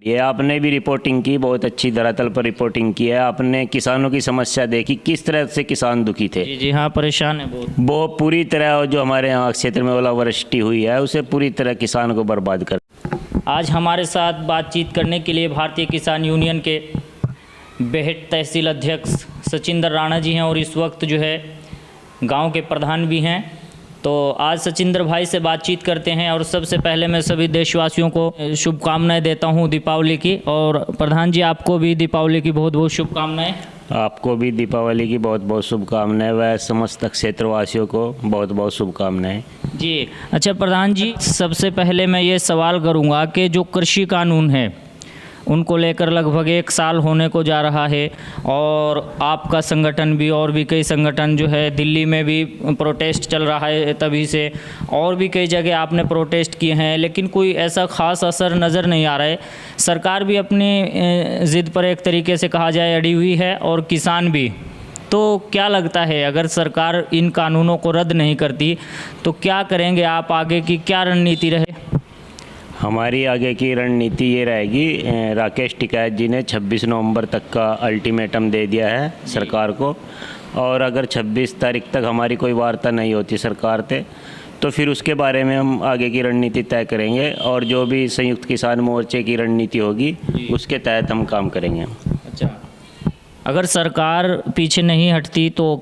ये आपने भी रिपोर्टिंग की, बहुत अच्छी धरातल पर रिपोर्टिंग की है। आपने किसानों की समस्या देखी, किस तरह से किसान दुखी थे। जी हाँ, परेशान है बहुत। वो पूरी तरह जो हमारे यहाँ क्षेत्र में ओलावृष्टि हुई है उसे पूरी तरह किसान को बर्बाद कर। आज हमारे साथ बातचीत करने के लिए भारतीय किसान यूनियन के बेहट तहसील अध्यक्ष सचिंदर राणा जी हैं और इस वक्त जो है गांव के प्रधान भी हैं। तो आज सचिंदर भाई से बातचीत करते हैं और सबसे पहले मैं सभी देशवासियों को शुभकामनाएं देता हूं दीपावली की। और प्रधान जी, आपको भी दीपावली की बहुत बहुत शुभकामनाएं। आपको भी दीपावली की बहुत बहुत शुभकामनाएं व समस्त क्षेत्रवासियों को बहुत बहुत शुभकामनाएं। जी अच्छा प्रधान जी, सबसे पहले मैं ये सवाल करूंगा कि जो कृषि कानून है उनको लेकर लगभग 1 साल होने को जा रहा है और आपका संगठन भी और भी कई संगठन जो है दिल्ली में भी प्रोटेस्ट चल रहा है तभी से, और भी कई जगह आपने प्रोटेस्ट किए हैं, लेकिन कोई ऐसा ख़ास असर नज़र नहीं आ रहा है। सरकार भी अपनी ज़िद पर एक तरीके से कहा जाए अड़ी हुई है और किसान भी। तो क्या लगता है, अगर सरकार इन कानूनों को रद्द नहीं करती तो क्या करेंगे आप, आगे की क्या रणनीति रहे? हमारी आगे की रणनीति ये रहेगी, राकेश टिकैत जी ने 26 नवंबर तक का अल्टीमेटम दे दिया है सरकार को, और अगर 26 तारीख तक हमारी कोई वार्ता नहीं होती सरकार से तो फिर उसके बारे में हम आगे की रणनीति तय करेंगे और जो भी संयुक्त किसान मोर्चे की रणनीति होगी उसके तहत हम काम करेंगे। अच्छा, अगर सरकार पीछे नहीं हटती तो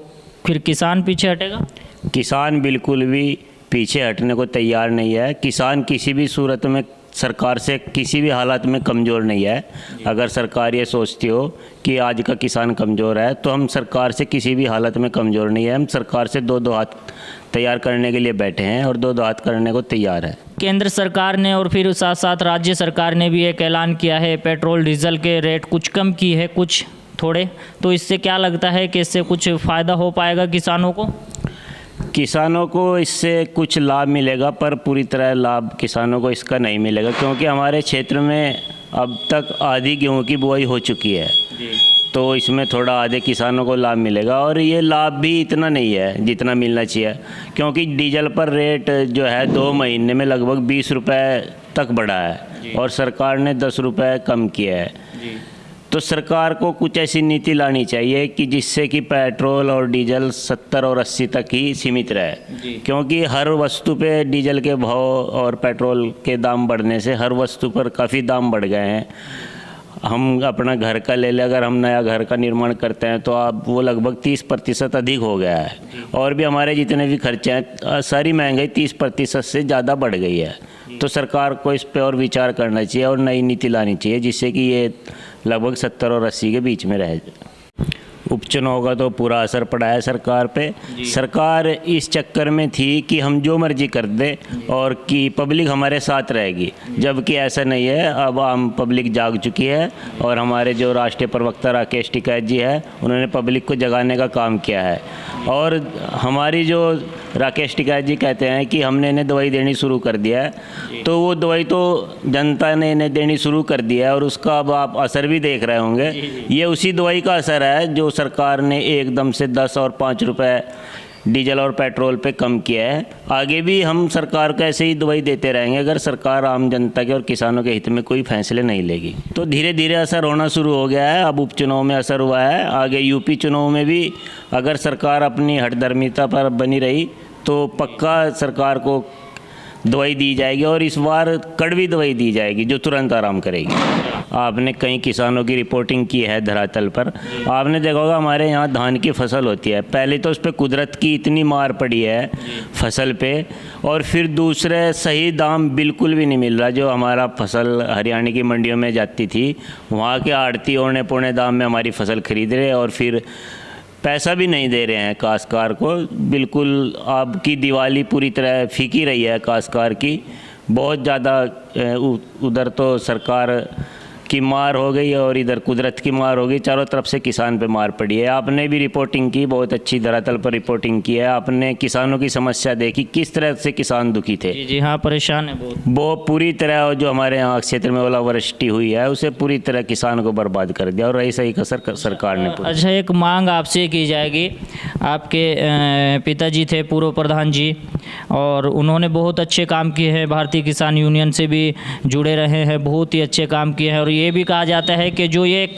फिर किसान पीछे हटेगा? किसान बिल्कुल भी पीछे हटने को तैयार नहीं है। किसान किसी भी सूरत में सरकार से किसी भी हालत में कमज़ोर नहीं है। अगर सरकार ये सोचती हो कि आज का किसान कमज़ोर है तो हम सरकार से किसी भी हालत में कमज़ोर नहीं है। हम सरकार से दो हाथ तैयार करने के लिए बैठे हैं और दो हाथ करने को तैयार है। केंद्र सरकार ने और फिर साथ साथ राज्य सरकार ने भी एक ऐलान किया है, पेट्रोल डीजल के रेट कुछ कम की है, कुछ थोड़े, तो इससे क्या लगता है कि इससे कुछ फ़ायदा हो पाएगा किसानों को? किसानों को इससे कुछ लाभ मिलेगा, पर पूरी तरह लाभ किसानों को इसका नहीं मिलेगा, क्योंकि हमारे क्षेत्र में अब तक आधी गेहूं की बुआई हो चुकी है तो इसमें थोड़ा आधे किसानों को लाभ मिलेगा। और ये लाभ भी इतना नहीं है जितना मिलना चाहिए, क्योंकि डीजल पर रेट जो है 2 महीने में लगभग 20 रुपये तक बढ़ा है और सरकार ने 10 रुपये कम किया है। तो सरकार को कुछ ऐसी नीति लानी चाहिए कि जिससे कि पेट्रोल और डीजल 70 और 80 तक ही सीमित रहे, क्योंकि हर वस्तु पे डीजल के भाव और पेट्रोल के दाम बढ़ने से हर वस्तु पर काफ़ी दाम बढ़ गए हैं। हम अपना घर का ले लें, अगर हम नया घर का निर्माण करते हैं तो अब वो लगभग 30% अधिक हो गया है, और भी हमारे जितने भी खर्चे हैं सारी महंगाई 30% से ज़्यादा बढ़ गई है। तो सरकार को इस पे और विचार करना चाहिए और नई नीति लानी चाहिए जिससे कि ये लगभग 70 और 80 के बीच में रहे। उपचुनाव का तो पूरा असर पड़ा है सरकार पे। सरकार इस चक्कर में थी कि हम जो मर्जी कर दे और कि पब्लिक हमारे साथ रहेगी, जबकि ऐसा नहीं है। अब आम पब्लिक जाग चुकी है और हमारे जो राष्ट्रीय प्रवक्ता राकेश टिकैत जी है उन्होंने पब्लिक को जगाने का काम किया है। और हमारी जो राकेश टिकैत जी कहते हैं कि हमने इन्हें दवाई देनी शुरू कर दिया है, तो वो दवाई तो जनता ने इन्हें देनी शुरू कर दिया है और उसका अब आप असर भी देख रहे होंगे। ये उसी दवाई का असर है जो सरकार ने एकदम से 10 और 5 रुपए डीजल और पेट्रोल पे कम किया है। आगे भी हम सरकार को ऐसे ही दवाई देते रहेंगे अगर सरकार आम जनता के और किसानों के हित में कोई फैसले नहीं लेगी। तो धीरे धीरे असर होना शुरू हो गया है। अब उपचुनाव में असर हुआ है, आगे यूपी चुनाव में भी अगर सरकार अपनी हठधर्मिता पर बनी रही तो पक्का सरकार को दवाई दी जाएगी और इस बार कड़वी दवाई दी जाएगी जो तुरंत आराम करेगी। आपने कई किसानों की रिपोर्टिंग की है धरातल पर, आपने देखा होगा हमारे यहाँ धान की फसल होती है, पहले तो उस पर कुदरत की इतनी मार पड़ी है फसल पे, और फिर दूसरे सही दाम बिल्कुल भी नहीं मिल रहा। जो हमारा फसल हरियाणा की मंडियों में जाती थी वहाँ के आड़ती औने पौने दाम में हमारी फसल खरीद रहे और फिर पैसा भी नहीं दे रहे हैं काश्तकार को। बिल्कुल आपकी दिवाली पूरी तरह फीकी रही है काश्तकार की। बहुत ज़्यादा उधर तो सरकार की मार हो गई और इधर कुदरत की मार हो गई, चारों तरफ से किसान पे मार पड़ी है। आपने भी रिपोर्टिंग की, बहुत अच्छी धरातल पर रिपोर्टिंग की है। आपने किसानों की समस्या देखी, किस तरह से किसान दुखी थे। जी हाँ, परेशान है बहुत। वो पूरी तरह जो हमारे यहाँ क्षेत्र में ओलावृष्टि हुई है उसे पूरी तरह किसान को बर्बाद कर दिया और ऐसा ही कसर सरकार ने। अच्छा, एक मांग आपसे की जाएगी, आपके पिताजी थे पूर्व प्रधान जी, और उन्होंने बहुत अच्छे काम किए हैं, भारतीय किसान यूनियन से भी जुड़े रहे हैं, बहुत ही अच्छे काम किए हैं। और ये भी कहा जाता है कि जो ये एक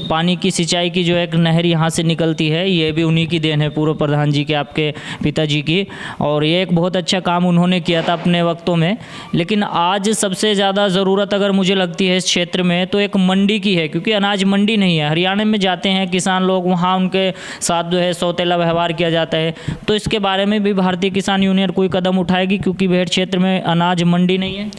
पानी की सिंचाई की जो एक नहर यहाँ से निकलती है, ये भी उन्हीं की देन है, पूर्व प्रधान जी के, आपके पिताजी की। और ये एक बहुत अच्छा काम उन्होंने किया था अपने वक्तों में। लेकिन आज सबसे ज़्यादा ज़रूरत अगर मुझे लगती है इस क्षेत्र में तो एक मंडी की है, क्योंकि अनाज मंडी नहीं है। हरियाणा में जाते हैं किसान लोग, वहाँ उनके साथ जो है सौतेला व्यवहार किया जाता है। तो इसके बारे में भी भारतीय किसान यूनियन कोई कदम उठाएगी, क्योंकि भेड़ क्षेत्र में अनाज मंडी नहीं है?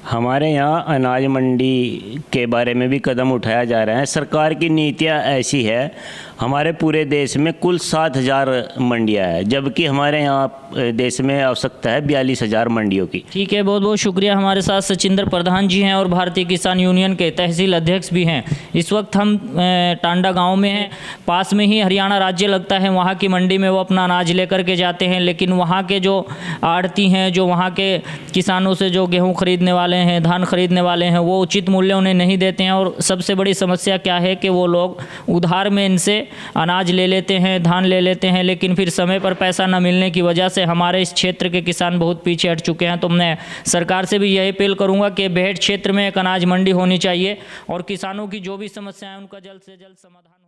हमारे यहाँ अनाज मंडी के बारे में भी कदम उठाया जा रहा है। सरकार की नीतियाँ ऐसी है, हमारे पूरे देश में कुल 7,000 मंडियाँ हैं, जबकि हमारे यहाँ देश में आवश्यकता है 42,000 मंडियों की। ठीक है, बहुत बहुत शुक्रिया। हमारे साथ सचिंद्र प्रधान जी हैं और भारतीय किसान यूनियन के तहसील अध्यक्ष भी हैं। इस वक्त हम टांडा गांव में हैं, पास में ही हरियाणा राज्य लगता है। वहाँ की मंडी में वो अपना अनाज लेकर के जाते हैं, लेकिन वहाँ के जो आड़ती हैं, जो वहाँ के किसानों से जो गेहूँ खरीदने वाले हैं, धान खरीदने वाले हैं, वो उचित मूल्य उन्हें नहीं देते हैं। और सबसे बड़ी समस्या क्या है कि वो लोग उधार में इनसे अनाज ले लेते हैं, धान ले लेते हैं, लेकिन फिर समय पर पैसा न मिलने की वजह से हमारे इस क्षेत्र के किसान बहुत पीछे हट चुके हैं। तो मैं सरकार से भी यही अपील करूंगा कि भेड़ क्षेत्र में एक अनाज मंडी होनी चाहिए और किसानों की जो भी समस्याएं उनका जल्द से जल्द समाधान